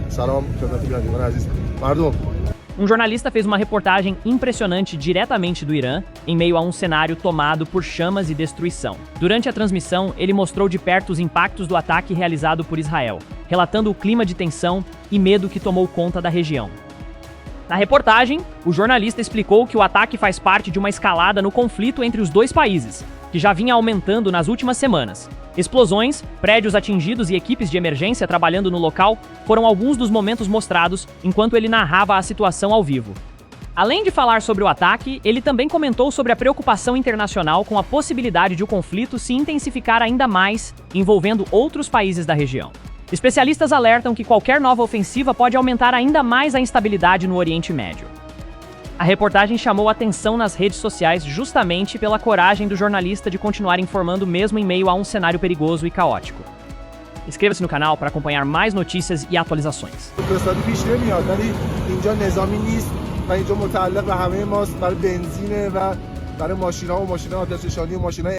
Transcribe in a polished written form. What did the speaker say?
سلام خدمت بینندگان عزیز. مردم. Um jornalista fez uma reportagem impressionante diretamente do Irã, em meio a um cenário tomado por chamas e destruição. Durante a transmissão, ele mostrou de perto os impactos do ataque realizado por Israel, relatando o clima de tensão e medo que tomou conta da região. Na reportagem, o jornalista explicou que o ataque faz parte de uma escalada no conflito entre os dois países, que já vinha aumentando nas últimas semanas. Explosões, prédios atingidos e equipes de emergência trabalhando no local foram alguns dos momentos mostrados enquanto ele narrava a situação ao vivo. Além de falar sobre o ataque, ele também comentou sobre a preocupação internacional com a possibilidade de o conflito se intensificar ainda mais, envolvendo outros países da região. Especialistas alertam que qualquer nova ofensiva pode aumentar ainda mais a instabilidade no Oriente Médio. A reportagem chamou atenção nas redes sociais justamente pela coragem do jornalista de continuar informando mesmo em meio a um cenário perigoso e caótico. Inscreva-se no canal para acompanhar mais notícias e atualizações. اقتصادی پیش نمیاد ولی اینجا نظامی نیست و اینجا متعلق به همه ماست برای بنزینه و برای ماشین‌ها و ماشین‌های آتش‌نشانی و ماشین‌های